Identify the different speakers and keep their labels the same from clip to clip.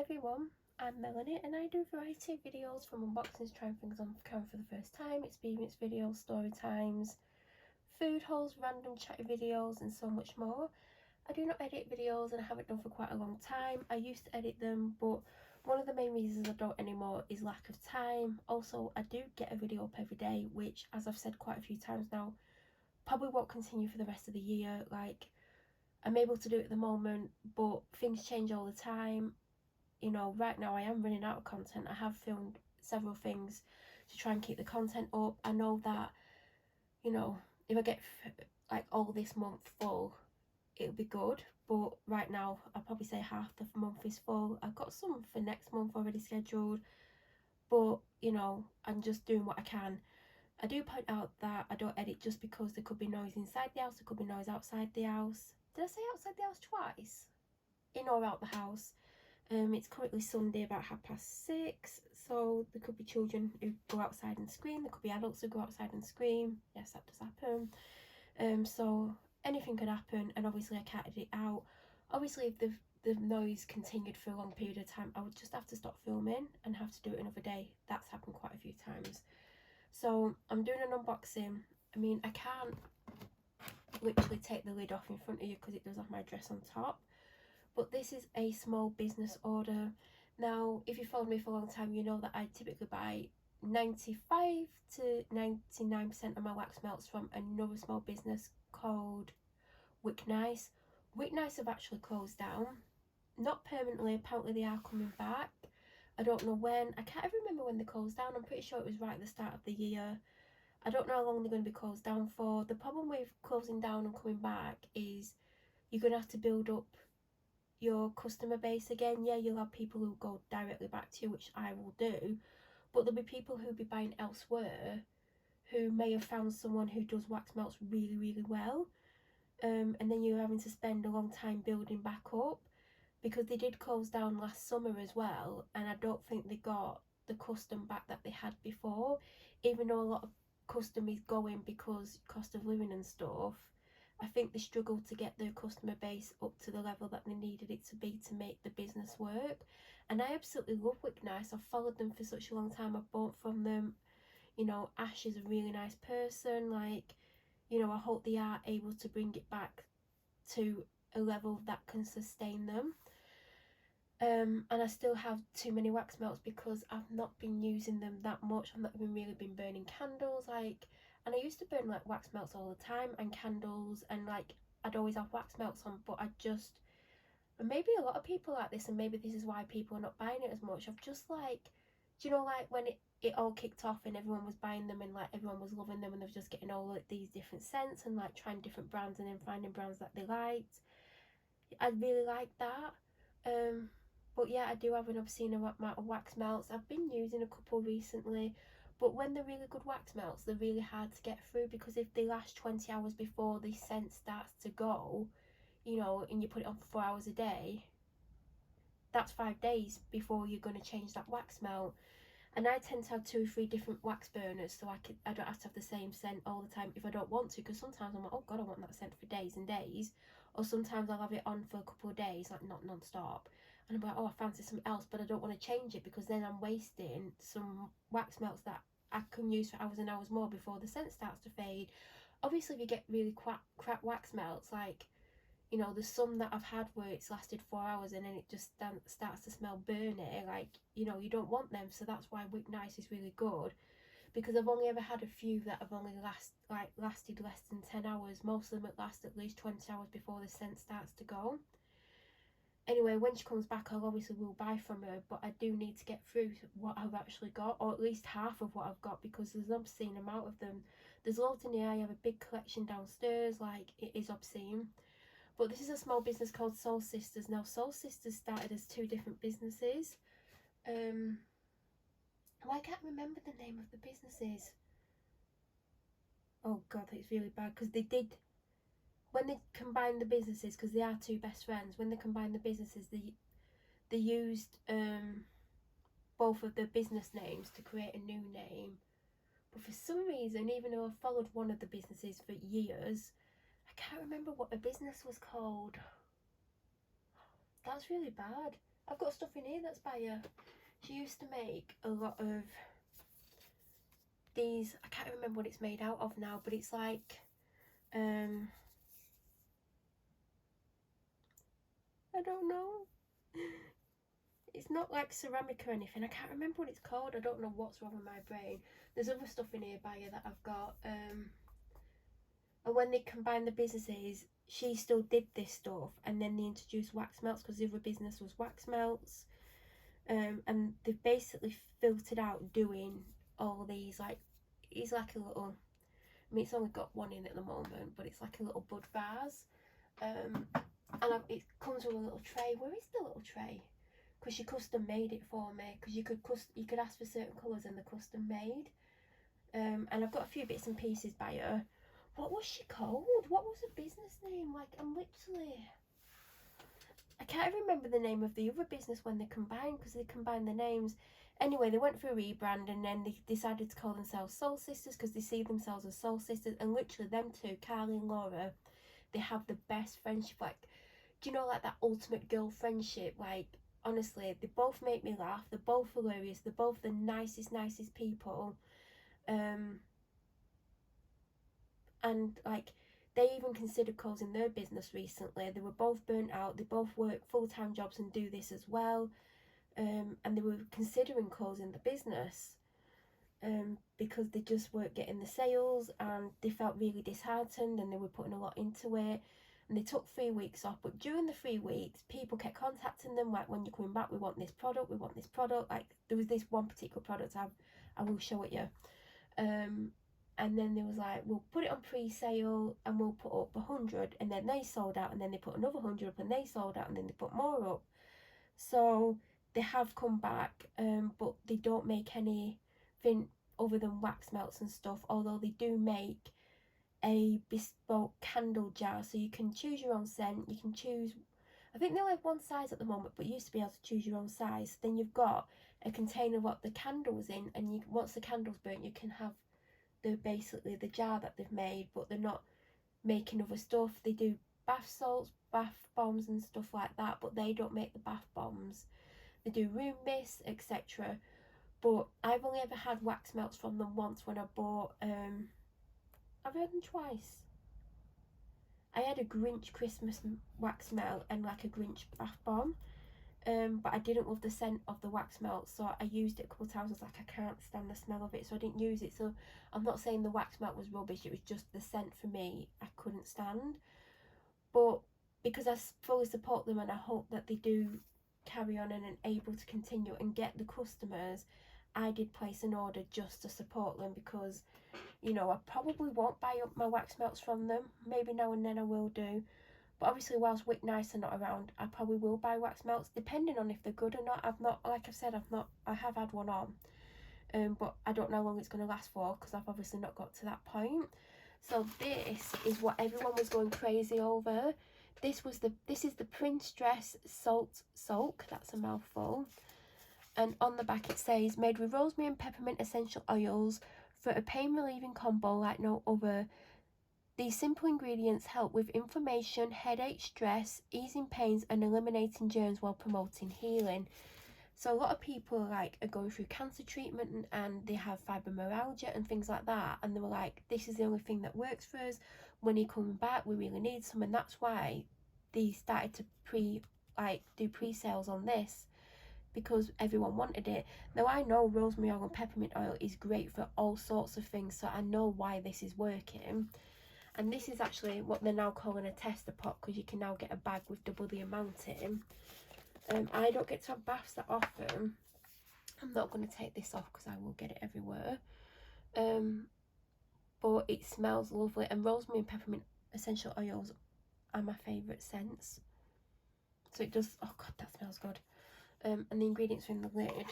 Speaker 1: everyone, I'm Melanie and I do a variety of videos from unboxings, trying things on camera for the first time, experience videos, story times, food hauls, random chatty videos and so much more. I do not edit videos and I haven't done for quite a long time. I used to edit them, but one of the main reasons I don't anymore is lack of time. Also, I do get a video up every day, which, as I've said quite a few times now, probably won't continue for the rest of the year. Like, I'm able to do it at the moment, but things change all the time. You know, right now I am running out of content. I have filmed several things to try and keep the content up. I know that, you know, if I get like all this month full, it'll be good, but right now I'll probably say half the month is full. I've got some for next month already scheduled, but you know, I'm just doing what I can. I do point out that I don't edit just because there could be noise inside the house, there could be noise outside the house. Did I say outside the house twice? In or out the house. It's currently Sunday about 6:30, so there could be children who go outside and scream, there could be adults who go outside and scream. Yes, that does happen. So anything could happen, and obviously I can't edit it out. Obviously, if the noise continued for a long period of time, I would just have to stop filming and have to do it another day. That's happened quite a few times. So I'm doing an unboxing. I mean, I can't literally take the lid off in front of you because it does have my address on top, but this is a small business order. Now, if you followed me for a long time, you know that I typically buy 95 to 99% of my wax melts from another small business called Wick Nice. Wick Nice have actually closed down, not permanently. Apparently they are coming back. I don't know when. I can't even remember when they closed down. I'm pretty sure it was right at the start of the year. I don't know how long they're going to be closed down for. The problem with closing down and coming back is you're going to have to build up your customer base again. Yeah, you'll have people who go directly back to you, which I will do, but there'll be people who'll be buying elsewhere who may have found someone who does wax melts really well, and then you're having to spend a long time building back up, because they did close down last summer as well, and I don't think they got the custom back that they had before, even though a lot of custom is going because cost of living and stuff. I think they struggled to get their customer base up to the level that they needed it to be to make the business work. And I absolutely love Wick Nice. I've followed them for such a long time. I've bought from them. You know, Ash is a really nice person. Like, you know, I hope they are able to bring it back to a level that can sustain them. And I still have too many wax melts because I've not been using them that much. I've not even really been burning candles, like, and I used to burn like wax melts all the time and candles, and like I'd always have wax melts on, but and maybe a lot of people like this, and maybe this is why people are not buying it as much. I've just like, do you know, like when it all kicked off and everyone was buying them and like everyone was loving them and they were just getting all like these different scents and like trying different brands and then finding brands that they liked. I really like that. But yeah, I do have an obscene amount of wax melts. I've been using a couple recently, but when they're really good wax melts, they're really hard to get through, because if they last 20 hours before the scent starts to go, you know, and you put it on for 4 hours a day, that's 5 days before you're going to change that wax melt. And I tend to have 2 or 3 different wax burners, so I don't have to have the same scent all the time if I don't want to, because sometimes I'm like, oh god, I want that scent for days and days, or sometimes I'll have it on for a couple of days, like not non-stop, and I'm like, oh, I fancy something else, but I don't want to change it, because then I'm wasting some wax melts that I can use for hours and hours more before the scent starts to fade. Obviously, if you get really crap wax melts, like, you know, there's some that I've had where it's lasted 4 hours and then it just starts to smell burny, like, you know, you don't want them. So that's why Wick Nice is really good, because I've only ever had a few that have only lasted less than 10 hours. Most of them last at least 20 hours before the scent starts to go. Anyway, when she comes back, I'll obviously will buy from her, but I do need to get through what I've actually got, or at least half of what I've got, because there's an obscene amount of them. There's loads in here. I have a big collection downstairs, like, it is obscene. But this is a small business called Soul Sisters. Now, Soul Sisters started as 2 different businesses. I can't remember the name of the businesses. Oh god, it's really bad, because they did, when they combined the businesses, because they are 2 best friends, when they combined the businesses, they used both of the business names to create a new name. But for some reason, even though I followed one of the businesses for years, I can't remember what the business was called. That's really bad. I've got stuff in here that's by her. She used to make a lot of these, I can't remember what it's made out of now, but it's like, I don't know. It's not like ceramic or anything. I can't remember what it's called. I don't know what's wrong with my brain. There's other stuff in here by her that I've got. And when they combined the businesses, she still did this stuff, and then they introduced wax melts because the other business was wax melts. And they've basically filtered out doing all these, like, it's like a little, I mean, it's only got one in at the moment, but it's like a little bud vase. And it comes with a little tray. Where is the little tray? Because she custom made it for me, because you could ask for certain colours and they're custom made. And I've got a few bits and pieces by her. What was she called? What was her business name? Like, I can't remember the name of the other business when they combined, because they combined the names. Anyway, they went for a rebrand, and then they decided to call themselves Soul Sisters because they see themselves as Soul Sisters. And literally them two, Carly and Laura, they have the best friendship. Like, do you know, like that ultimate girl friendship? Like, honestly, they both make me laugh. They're both hilarious. They're both the nicest people. And like, they even considered closing their business recently. They were both burnt out. They both work full-time jobs and do this as well. And they were considering closing the business because they just weren't getting the sales, and they felt really disheartened, and they were putting a lot into it. And they took 3 weeks off, but during the 3 weeks, people kept contacting them, like, when you're coming back, we want this product. Like, there was this one particular product, I will show it you. And then they was like, we'll put it on pre-sale and we'll put up 100, and then they sold out, and then they put another 100 up and they sold out, and then they put more up. So they have come back, but they don't make anything other than wax melts and stuff, although they do make a bespoke candle jar, so you can choose your own scent. You can choose, I think they only have one size at the moment, but you used to be able to choose your own size. Then you've got a container of what the candle's in, and once the candle's burnt, you can have basically the jar that they've made, but they're not making other stuff. They do bath salts, bath bombs and stuff like that, but they don't make the bath bombs. They do room mist, etc. But I've only ever had wax melts from them once when I bought, I've had them twice. I had a Grinch Christmas wax melt and like a Grinch bath bomb. But I didn't love the scent of the wax melt, so I used it a couple of times. I was like, I can't stand the smell of it, so I didn't use it. So I'm not saying the wax melt was rubbish, it was just the scent for me I couldn't stand. But because I fully support them, and I hope that they do carry on and are able to continue and get the customers, I did place an order just to support them, because, you know, I probably won't buy up my wax melts from them. Maybe now and then I will do. But obviously, whilst Wick Nice are not around, I probably will buy wax melts, depending on if they're good or not. I have had one on, but I don't know how long it's going to last for, because I've obviously not got to that point. So this is what everyone was going crazy over. This is the Prince Dress Salt Soak. That's a mouthful. And on the back it says, made with rosemary and peppermint essential oils for a pain relieving combo like no other. These simple ingredients help with inflammation, headache, stress, easing pains and eliminating germs while promoting healing. So a lot of people are going through cancer treatment, and they have fibromyalgia and things like that, and they were like, this is the only thing that works for us. When you're coming back, we really need some, and that's why they started to do pre-sales on this, because everyone wanted it. Now I know rosemary oil and peppermint oil is great for all sorts of things, so I know why this is working. And this is actually what they're now calling a tester pot, because you can now get a bag with double the amount in. I don't get to have baths that often. I'm not going to take this off because I will get it everywhere. But it smells lovely, and rosemary and peppermint essential oils are my favourite scents. So it does, oh god, that smells good. And the ingredients are in the lid.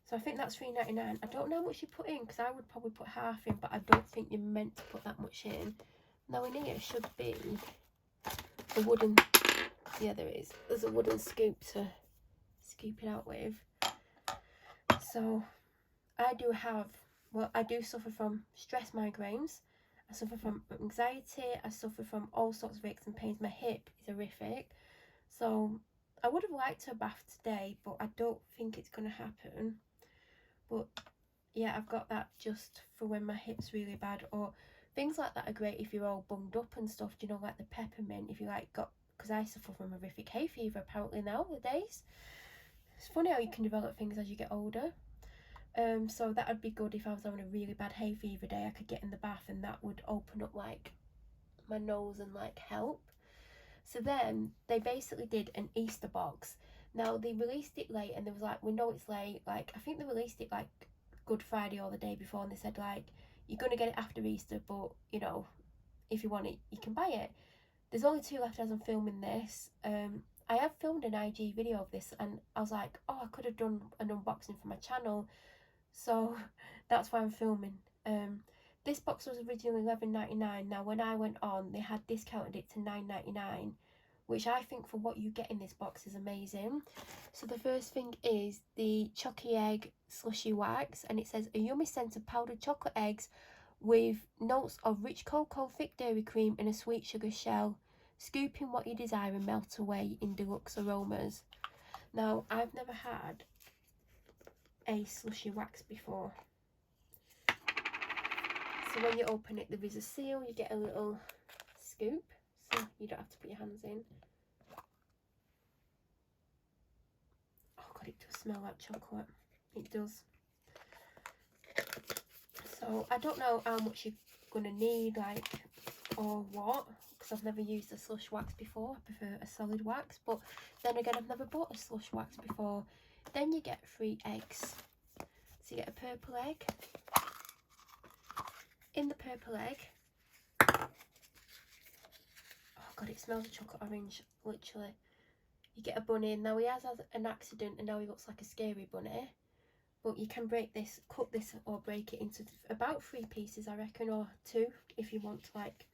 Speaker 1: So I think that's $3.99. I don't know how much you put in, because I would probably put half in, but I don't think you're meant to put that much in. Now in here should be the wooden, yeah there is, there's a wooden scoop to scoop it out with. So I do suffer from stress migraines, I suffer from anxiety, I suffer from all sorts of aches and pains. My hip is horrific, so I would have liked a bath today, but I don't think it's going to happen. But yeah, I've got that just for when my hip's really bad, or things like that are great if you're all bunged up and stuff. Do you know, like the peppermint, if you like got, because I suffer from horrific hay fever apparently nowadays. It's funny how you can develop things as you get older. So that would be good if I was having a really bad hay fever day. I could get in the bath and that would open up like my nose and like help. So then they basically did an Easter box. Now they released it late, and they was like, we know it's late. Like, I think they released it like Good Friday or the day before, and they said like, you're gonna get it after Easter, but you know, if you want it, you can buy it. There's only 2 left as I'm filming this. I have filmed an IG video of this, and I was like, oh, I could have done an unboxing for my channel, so that's why I'm filming. This box was originally $11.99. Now when I went on, they had discounted it to $9.99, which I think for what you get in this box is amazing. So the first thing is the Chocky Egg Slushy Wax, and it says a yummy scent of powdered chocolate eggs with notes of rich cocoa, thick dairy cream and a sweet sugar shell. Scoop in what you desire and melt away in deluxe aromas. Now, I've never had a slushy wax before. So when you open it, there is a seal, you get a little scoop, so you don't have to put your hands in. Oh god, it does smell like chocolate. It does. So I don't know how much you're going to need, like, or what, because I've never used a slush wax before. I prefer a solid wax, but then again, I've never bought a slush wax before. Then you get 3 eggs. So you get a purple egg. In the purple egg, oh god, it smells of chocolate orange, literally. You get a bunny. Now he has had an accident and now he looks like a scary bunny. But you can break this, cut this or break it into about 3 pieces, I reckon, or 2 if you want, like,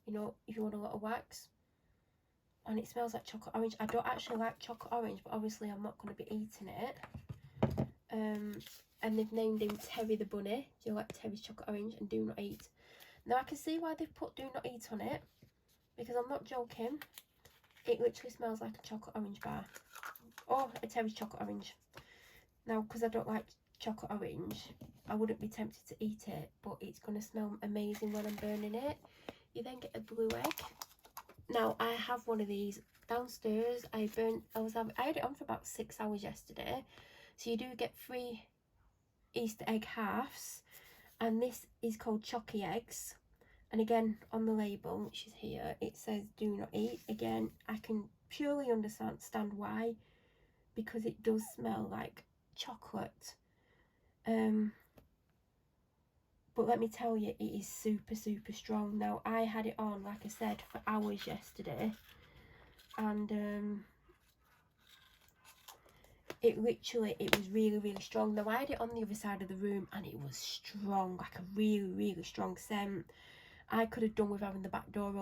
Speaker 1: you know, if you want a lot of wax. And it smells like chocolate orange. I don't actually like chocolate orange, but obviously I'm not going to be eating it. And they've named him Terry the Bunny. Do you like Terry's chocolate orange? And do not eat. Now I can see why they've put do not eat on it, because I'm not joking. It literally smells like a chocolate orange bar. Or a Terry's chocolate orange. Now, because I don't like chocolate orange, I wouldn't be tempted to eat it, but it's going to smell amazing when I'm burning it. You then get a blue egg. Now, I have one of these downstairs. I had it on for about 6 hours yesterday. So you do get 3 Easter egg halves, and this is called Chocky Eggs. And again, on the label, which is here, it says do not eat. Again, I can purely understand why, because it does smell like chocolate. But let me tell you, it is super strong. Now I had it on, like I said, for hours yesterday, and it was really strong. Now I had it on the other side of the room and it was strong, like a really strong scent. I could have done with having the back door open.